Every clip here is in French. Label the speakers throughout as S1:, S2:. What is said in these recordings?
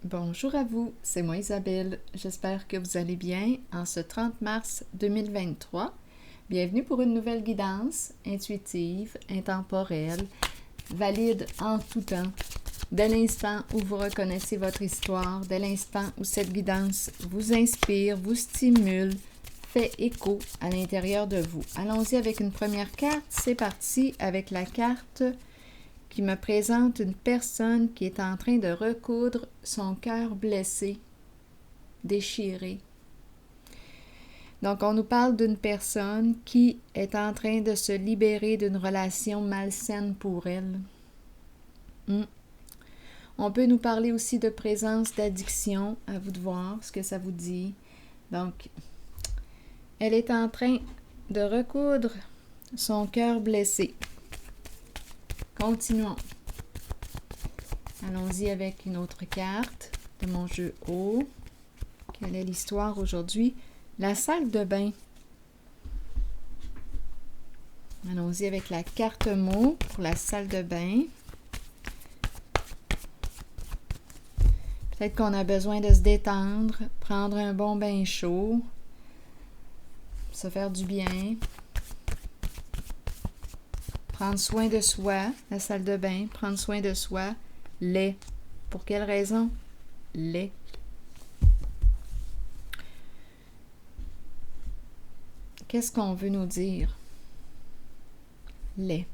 S1: Bonjour à vous, c'est moi Isabelle. J'espère que vous allez bien en ce 30 mars 2023. Bienvenue pour une nouvelle guidance intuitive, intemporelle, valide en tout temps. Dès l'instant où vous reconnaissez votre histoire, dès l'instant où cette guidance vous inspire, vous stimule, fait écho à l'intérieur de vous. Allons-y avec une première carte. C'est parti avec la carte qui me présente une personne qui est en train de recoudre son cœur blessé, déchiré. Donc, on nous parle d'une personne qui est en train de se libérer d'une relation malsaine pour elle. On peut nous parler aussi de présence d'addiction, à vous de voir ce que ça vous dit. Donc, elle est en train de recoudre son cœur blessé. Continuons. Allons-y avec une autre carte de mon jeu haut. Quelle est l'histoire aujourd'hui? La salle de bain. Allons-y avec la carte mot pour la salle de bain. Peut-être qu'on a besoin de se détendre, prendre un bon bain chaud, se faire du bien. Prendre soin de soi, la salle de bain, prendre soin de soi, lait. Pour quelle raison? Lait. Qu'est-ce qu'on veut nous dire? Lait.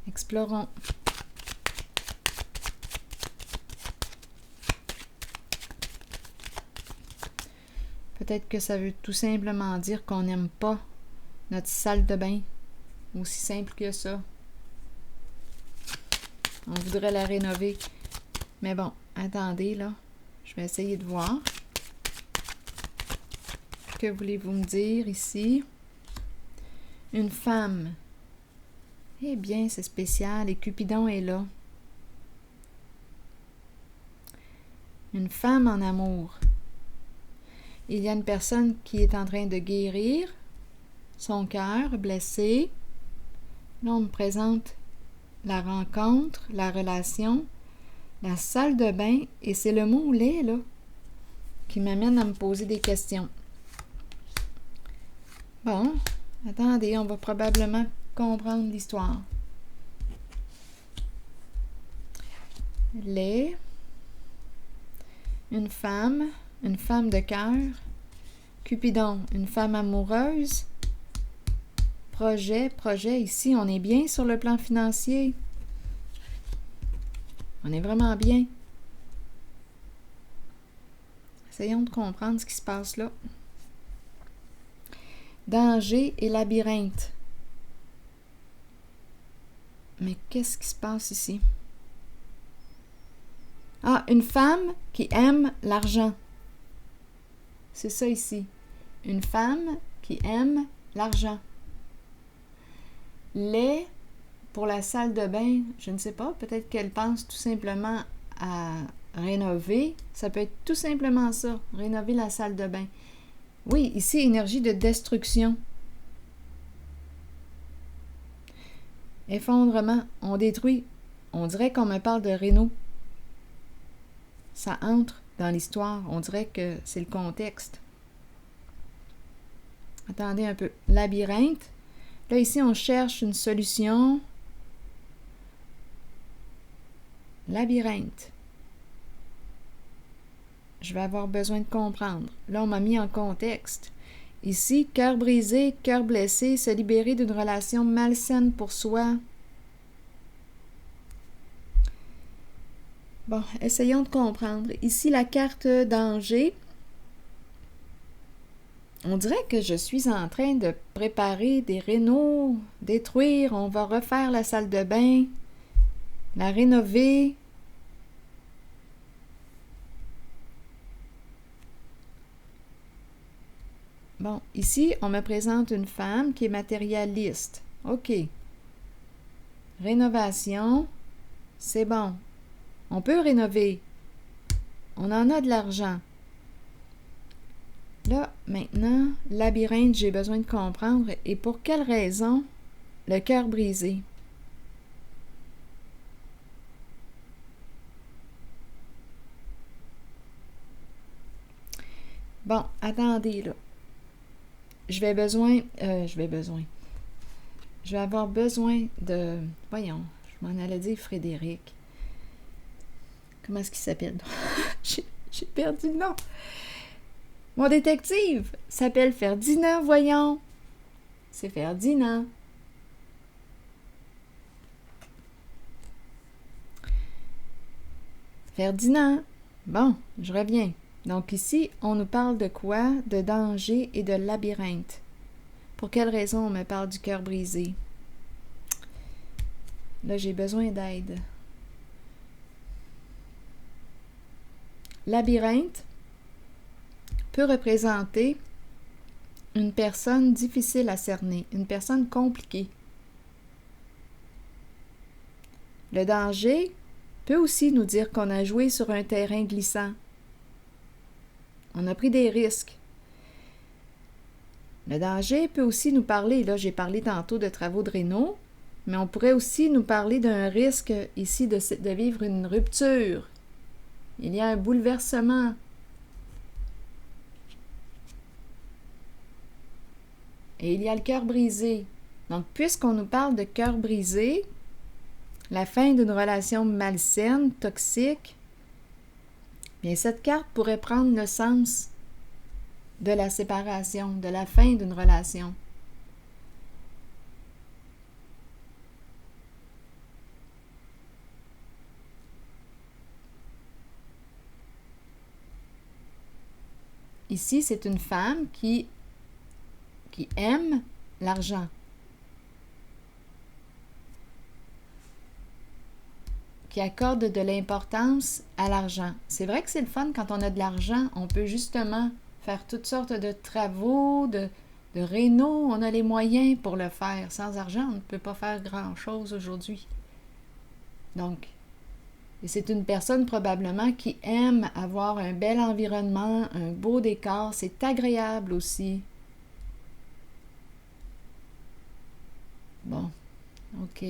S1: Explorons. Peut-être que ça veut tout simplement dire qu'on n'aime pas notre salle de bain. Aussi simple que ça. On voudrait la rénover. Mais bon, attendez là. Je vais essayer de voir. Que voulez-vous me dire ici? Une femme. Eh bien, c'est spécial. Et Cupidon est là. Une femme en amour. Il y a une personne qui est en train de guérir son cœur blessé. Là, on me présente la rencontre, la relation, la salle de bain, et c'est le mot lait, là, qui m'amène à me poser des questions. Bon, attendez, on va probablement comprendre l'histoire. Lait, une femme de cœur, Cupidon, une femme amoureuse, projet, ici, on est bien sur le plan financier. On est vraiment bien. Essayons de comprendre ce qui se passe là. Danger et labyrinthe. Mais qu'est-ce qui se passe ici? Ah, une femme qui aime l'argent. C'est ça ici. Une femme qui aime l'argent. Lait pour la salle de bain, je ne sais pas, peut-être qu'elle pense tout simplement à rénover. Ça peut être tout simplement ça, rénover la salle de bain. Oui, ici, énergie de destruction. Effondrement, on détruit. On dirait qu'on me parle de réno. Ça entre dans l'histoire. On dirait que c'est le contexte. Attendez un peu. Labyrinthe. Là, ici, on cherche une solution. Labyrinthe. Je vais avoir besoin de comprendre. Là, on m'a mis en contexte. Ici, cœur brisé, cœur blessé, se libérer d'une relation malsaine pour soi. Bon, essayons de comprendre. Ici, la carte danger. On dirait que je suis en train de préparer des rénaux, détruire, on va refaire la salle de bain, la rénover. Bon, ici, on me présente une femme qui est matérialiste. OK. Rénovation, c'est bon. On peut rénover. On en a de l'argent. Là, maintenant, labyrinthe, j'ai besoin de comprendre. Et pour quelle raison le cœur brisé? Bon, attendez, là. Je vais avoir besoin de... Voyons, je m'en allais dire Frédéric. Comment est-ce qu'il s'appelle? J'ai perdu le nom. Mon détective s'appelle Ferdinand, voyons. C'est Ferdinand. Ferdinand. Bon, je reviens. Donc ici, on nous parle de quoi? De danger et de labyrinthe. Pour quelle raison on me parle du cœur brisé? Là, j'ai besoin d'aide. Labyrinthe peut représenter une personne difficile à cerner, une personne compliquée. Le danger peut aussi nous dire qu'on a joué sur un terrain glissant. On a pris des risques. Le danger peut aussi nous parler, là j'ai parlé tantôt de travaux de réno, mais on pourrait aussi nous parler d'un risque ici de vivre une rupture. Il y a un bouleversement. Et il y a le cœur brisé. Donc, puisqu'on nous parle de cœur brisé, la fin d'une relation malsaine, toxique, bien cette carte pourrait prendre le sens de la séparation, de la fin d'une relation. Ici, c'est une femme qui aime l'argent. Qui accorde de l'importance à l'argent. C'est vrai que c'est le fun quand on a de l'argent, on peut justement faire toutes sortes de travaux, de réno, on a les moyens pour le faire. Sans argent, on ne peut pas faire grand-chose aujourd'hui. Donc, c'est une personne probablement qui aime avoir un bel environnement, un beau décor, c'est agréable aussi. Bon, OK.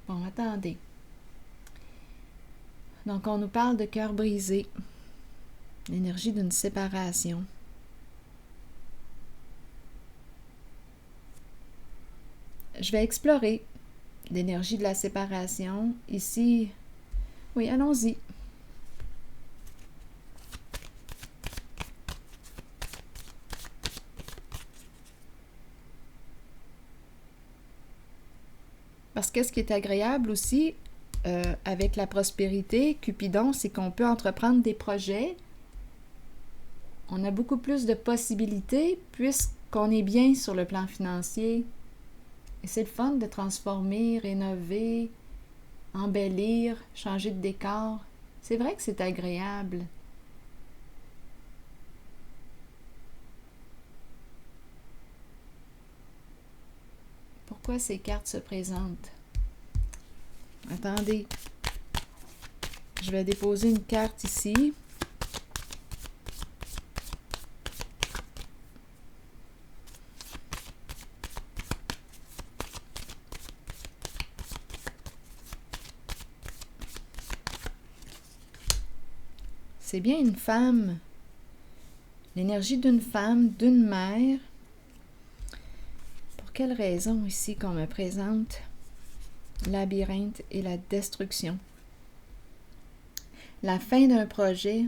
S1: Bon, attendez. Donc, on nous parle de cœur brisé, l'énergie d'une séparation. Je vais explorer l'énergie de la séparation. Ici, oui, allons-y. Parce que ce qui est agréable aussi avec la prospérité, Cupidon, c'est qu'on peut entreprendre des projets. On a beaucoup plus de possibilités puisqu'on est bien sur le plan financier. Et c'est le fun de transformer, rénover, embellir, changer de décor. C'est vrai que c'est agréable. Pourquoi ces cartes se présentent? Attendez. Je vais déposer une carte ici. C'est bien une femme. L'énergie d'une femme, d'une mère. Pour quelle raison ici qu'on me présente labyrinthe et la destruction? La fin d'un projet.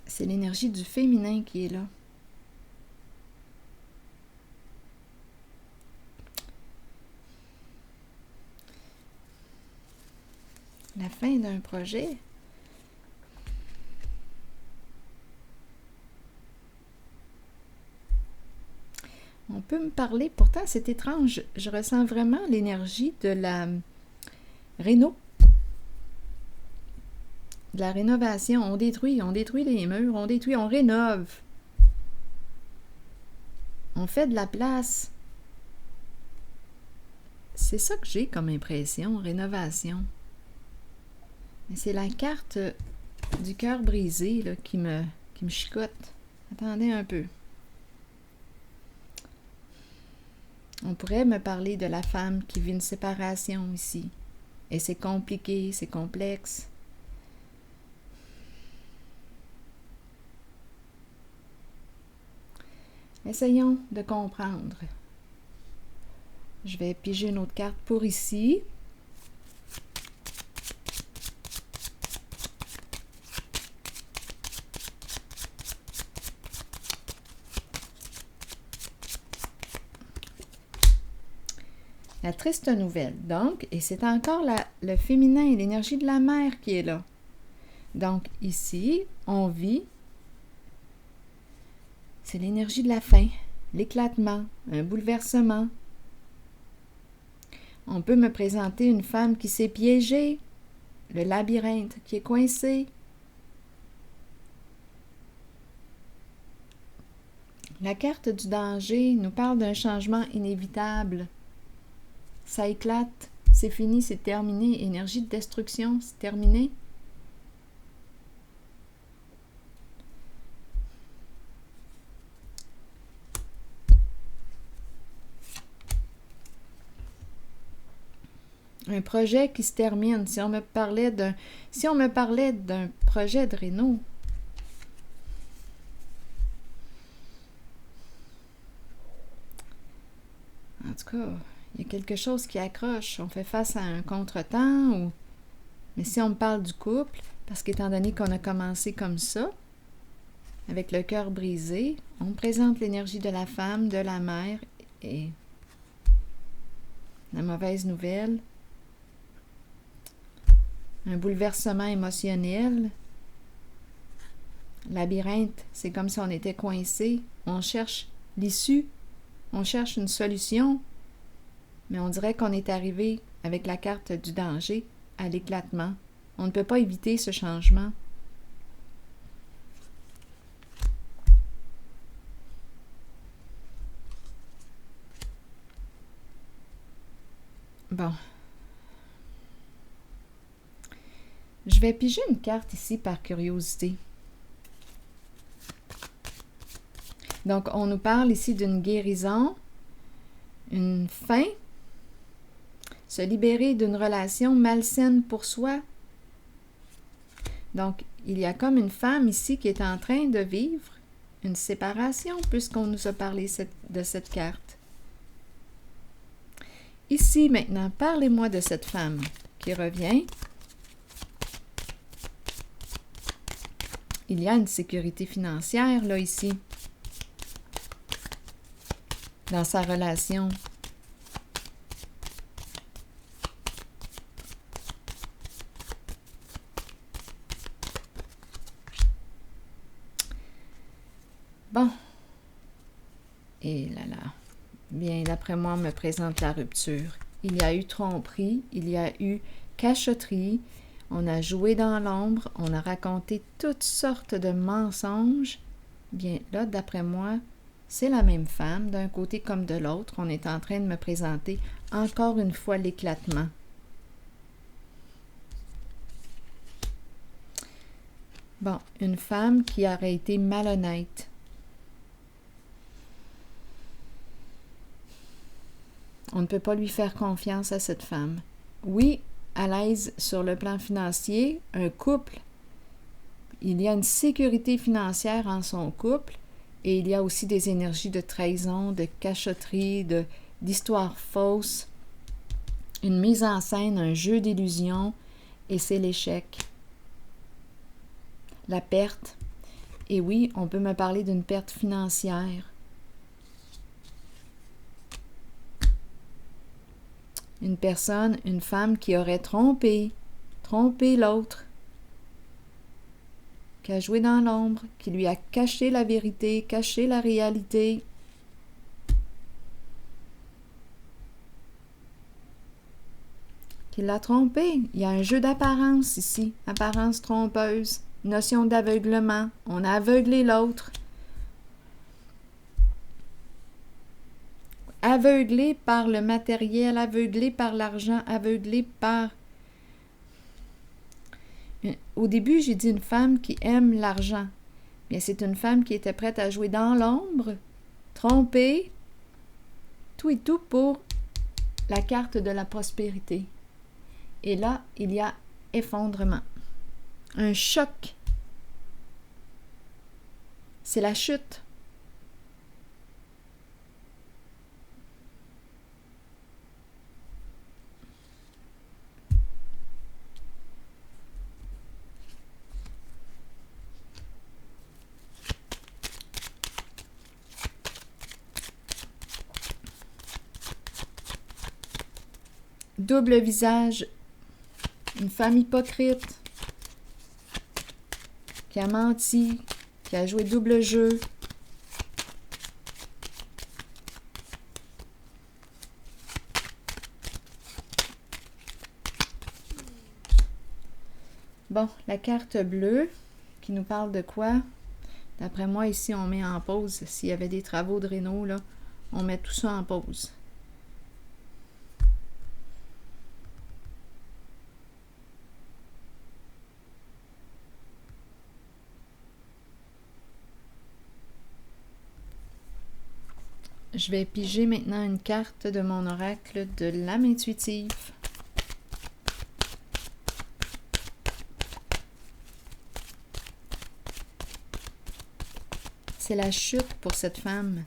S1: C'est l'énergie du féminin qui est là. La fin d'un projet. On peut me parler, pourtant c'est étrange, je ressens vraiment l'énergie de la réno. De la rénovation, on détruit les murs, on rénove. On fait de la place. C'est ça que j'ai comme impression, rénovation. Mais c'est la carte du cœur brisé là, qui me chicote. Attendez un peu. On pourrait me parler de la femme qui vit une séparation ici. Et c'est compliqué, c'est complexe. Essayons de comprendre. Je vais piger une autre carte pour ici. La triste nouvelle, donc, et c'est encore le féminin et l'énergie de la mère qui est là. Donc, ici, on vit, c'est l'énergie de la fin, l'éclatement, un bouleversement. On peut me présenter une femme qui s'est piégée, le labyrinthe qui est coincé. La carte du danger nous parle d'un changement inévitable. Ça éclate, c'est fini, c'est terminé. Énergie de destruction, c'est terminé. Un projet qui se termine. Si on me parlait d'un projet de réno, en tout cas, il y a quelque chose qui accroche. On fait face à un contretemps. Mais si on me parle du couple, parce qu'étant donné qu'on a commencé comme ça, avec le cœur brisé, on me présente l'énergie de la femme, de la mère et la mauvaise nouvelle. Un bouleversement émotionnel. Labyrinthe, c'est comme si on était coincé. On cherche l'issue. On cherche une solution. Mais on dirait qu'on est arrivé avec la carte du danger à l'éclatement. On ne peut pas éviter ce changement. Bon. Je vais piger une carte ici par curiosité. Donc, on nous parle ici d'une guérison, une fin, se libérer d'une relation malsaine pour soi. Donc, il y a comme une femme ici qui est en train de vivre une séparation, puisqu'on nous a parlé de cette carte. Ici, maintenant, parlez-moi de cette femme qui revient. Il y a une sécurité financière, là, ici, dans sa relation. Bon. Et là là. Bien, d'après moi, on me présente la rupture. Il y a eu tromperie, il y a eu cachotterie, on a joué dans l'ombre, on a raconté toutes sortes de mensonges. Bien, là, d'après moi, c'est la même femme, d'un côté comme de l'autre. On est en train de me présenter encore une fois l'éclatement. Bon, une femme qui aurait été malhonnête. On ne peut pas lui faire confiance à cette femme. Oui, à l'aise sur le plan financier, un couple, il y a une sécurité financière en son couple et il y a aussi des énergies de trahison, de cachotterie, d'histoires fausses, une mise en scène, un jeu d'illusion et c'est l'échec. La perte. Et oui, on peut me parler d'une perte financière. Une personne, une femme qui aurait trompé l'autre, qui a joué dans l'ombre, qui lui a caché la vérité, caché la réalité. Qui l'a trompé. Il y a un jeu d'apparence ici, apparence trompeuse, notion d'aveuglement. On a aveuglé l'autre. Aveuglé par le matériel, aveuglé par l'argent, aveuglé par... Au début, j'ai dit une femme qui aime l'argent. Bien, c'est une femme qui était prête à jouer dans l'ombre, trompée, tout et tout pour la carte de la prospérité. Et là, il y a effondrement. Un choc. C'est la chute. Double visage, une femme hypocrite qui a menti, qui a joué double jeu. Bon, la carte bleue qui nous parle de quoi? D'après moi, ici, on met en pause. S'il y avait des travaux de réno, là, on met tout ça en pause. Je vais piger maintenant une carte de mon oracle de l'âme intuitive. C'est la chute pour cette femme.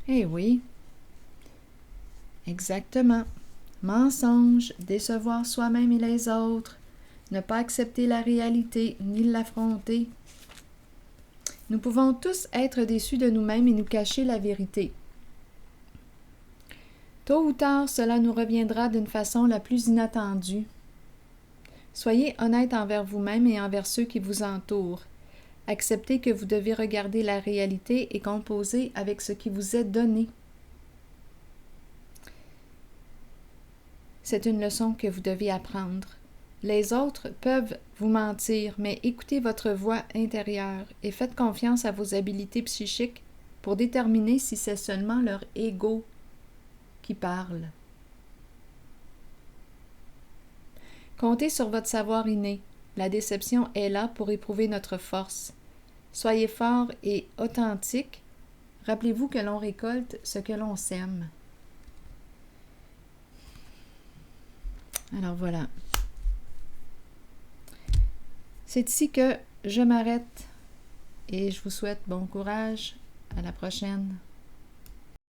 S1: Eh oui, exactement. Mensonge, décevoir soi-même et les autres, ne pas accepter la réalité ni l'affronter. Nous pouvons tous être déçus de nous-mêmes et nous cacher la vérité. Tôt ou tard, cela nous reviendra d'une façon la plus inattendue. Soyez honnête envers vous-même et envers ceux qui vous entourent. Acceptez que vous devez regarder la réalité et composer avec ce qui vous est donné. C'est une leçon que vous devez apprendre. Les autres peuvent vous mentir, mais écoutez votre voix intérieure et faites confiance à vos habiletés psychiques pour déterminer si c'est seulement leur ego qui parle. Comptez sur votre savoir inné. La déception est là pour éprouver notre force. Soyez fort et authentique. Rappelez-vous que l'on récolte ce que l'on sème. Alors voilà. C'est ici que je m'arrête et je vous souhaite bon courage. À la prochaine.